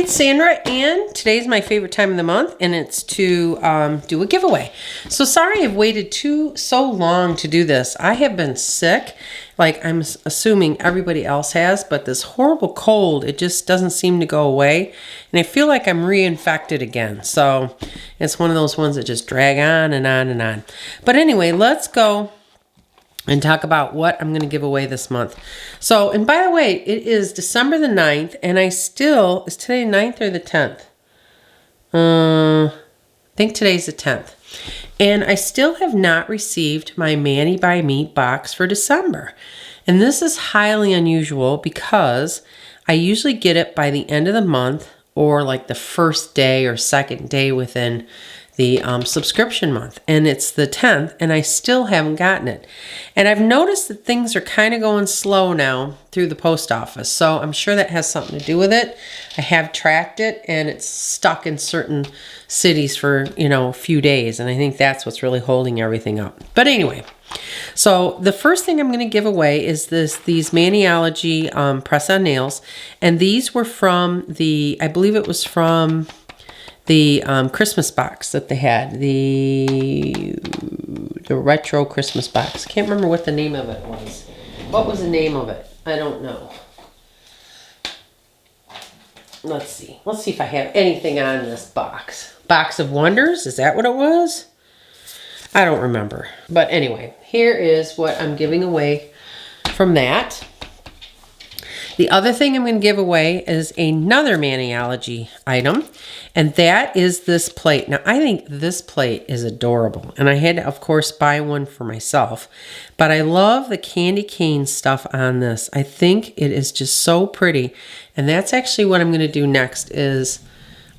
it's Sandra, and today's my favorite time of the month, and it's to do a giveaway. So sorry I've waited so long to do this. I have been sick, like I'm assuming everybody else has, but this horrible cold, it just doesn't seem to go away, and I feel like I'm reinfected again. So it's one of those ones that just drag on and on and on. But anyway, let's go and talk about what I'm going to give away this month. So, and by the way, it is December the 9th, and is today 9th or the 10th? I think today's the 10th. And I still have not received my Mani by Me box for December. And this is highly unusual because I usually get it by the end of the month or like the first day or second day within the subscription month, and it's the 10th, and I still haven't gotten it. And I've noticed that things are kind of going slow now through the post office, so I'm sure that has something to do with it. I have tracked it, and it's stuck in certain cities for, a few days, and I think that's what's really holding everything up. But anyway, so the first thing I'm going to give away is these Maniology press-on nails, and these were from I believe it was from the Christmas box that they had, the retro Christmas box. Can't remember what the name of it was. What was the name of it? I don't know. Let's see if I have anything on this box. Box of Wonders, is that what it was? I don't remember. But anyway, here is what I'm giving away from that. The other thing I'm going to give away is another Maniology item, and that is this plate. Now, I think this plate is adorable, and I had to, of course, buy one for myself, but I love the candy cane stuff on this. I think it is just so pretty, and that's actually what I'm going to do next is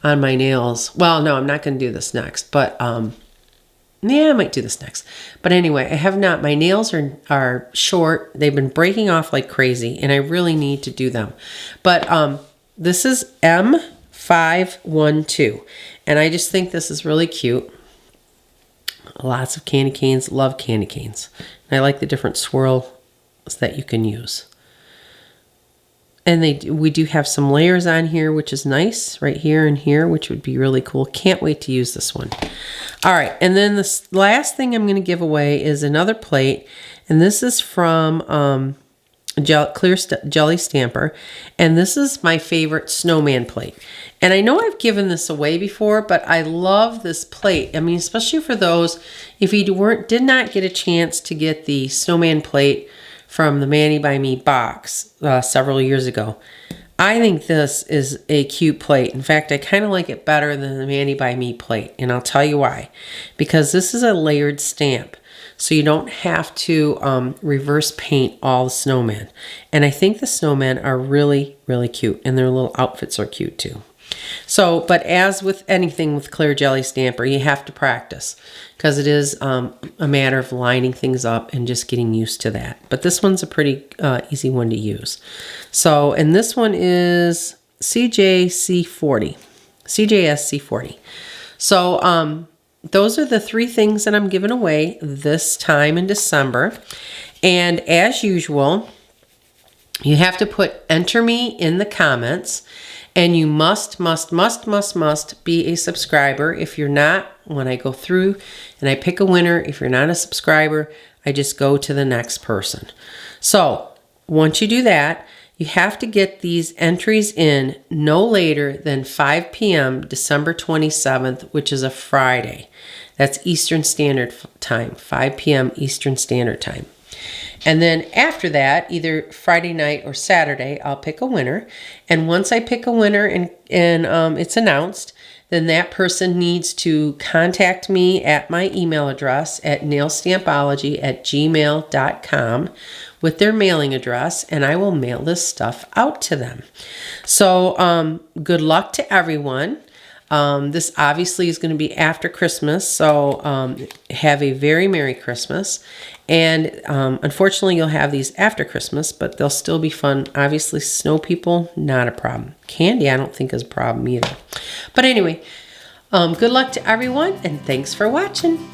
on my nails. Well, no, I'm not going to do this next, but yeah, I might do this next. But anyway, I have not. My nails are short. They've been breaking off like crazy, and I really need to do them. But this is M512, and I just think this is really cute. Lots of candy canes. Love candy canes. And I like the different swirls that you can use. And we do have some layers on here, which is nice, right here and here, which would be really cool. Can't wait to use this one. All right, and then the last thing I'm going to give away is another plate, and this is from Clear Jelly Stamper, and this is my favorite Snowman plate. And I know I've given this away before, but I love this plate. I mean, especially for those, if you did not get a chance to get the Snowman plate from the Mani by Me box several years ago. I think this is a cute plate. In fact, I kind of like it better than the Mani by Me plate, and I'll tell you why. Because this is a layered stamp, so you don't have to reverse paint all the snowmen. And I think the snowmen are really, really cute, and their little outfits are cute too. So, but as with anything with Clear Jelly Stamper, you have to practice because it is a matter of lining things up and just getting used to that. But this one's a pretty easy one to use. So, and this one is CJSC40. So, those are the three things that I'm giving away this time in December. And as usual, you have to put enter me in the comments. And you must be a subscriber. If you're not, when I go through and I pick a winner, if you're not a subscriber, I just go to the next person. So once you do that, you have to get these entries in no later than 5 p.m. December 27th, which is a Friday. That's Eastern Standard Time, 5 p.m. Eastern Standard Time. And then after that, either Friday night or Saturday, I'll pick a winner. And once I pick a winner and it's announced, then that person needs to contact me at my email address at nailstampology@gmail.com with their mailing address, and I will mail this stuff out to them. So good luck to everyone. This obviously is going to be after Christmas, so have a very Merry Christmas. And unfortunately, you'll have these after Christmas, but they'll still be fun. Obviously, snow people, not a problem. Candy, I don't think is a problem either. But anyway, good luck to everyone, and thanks for watching.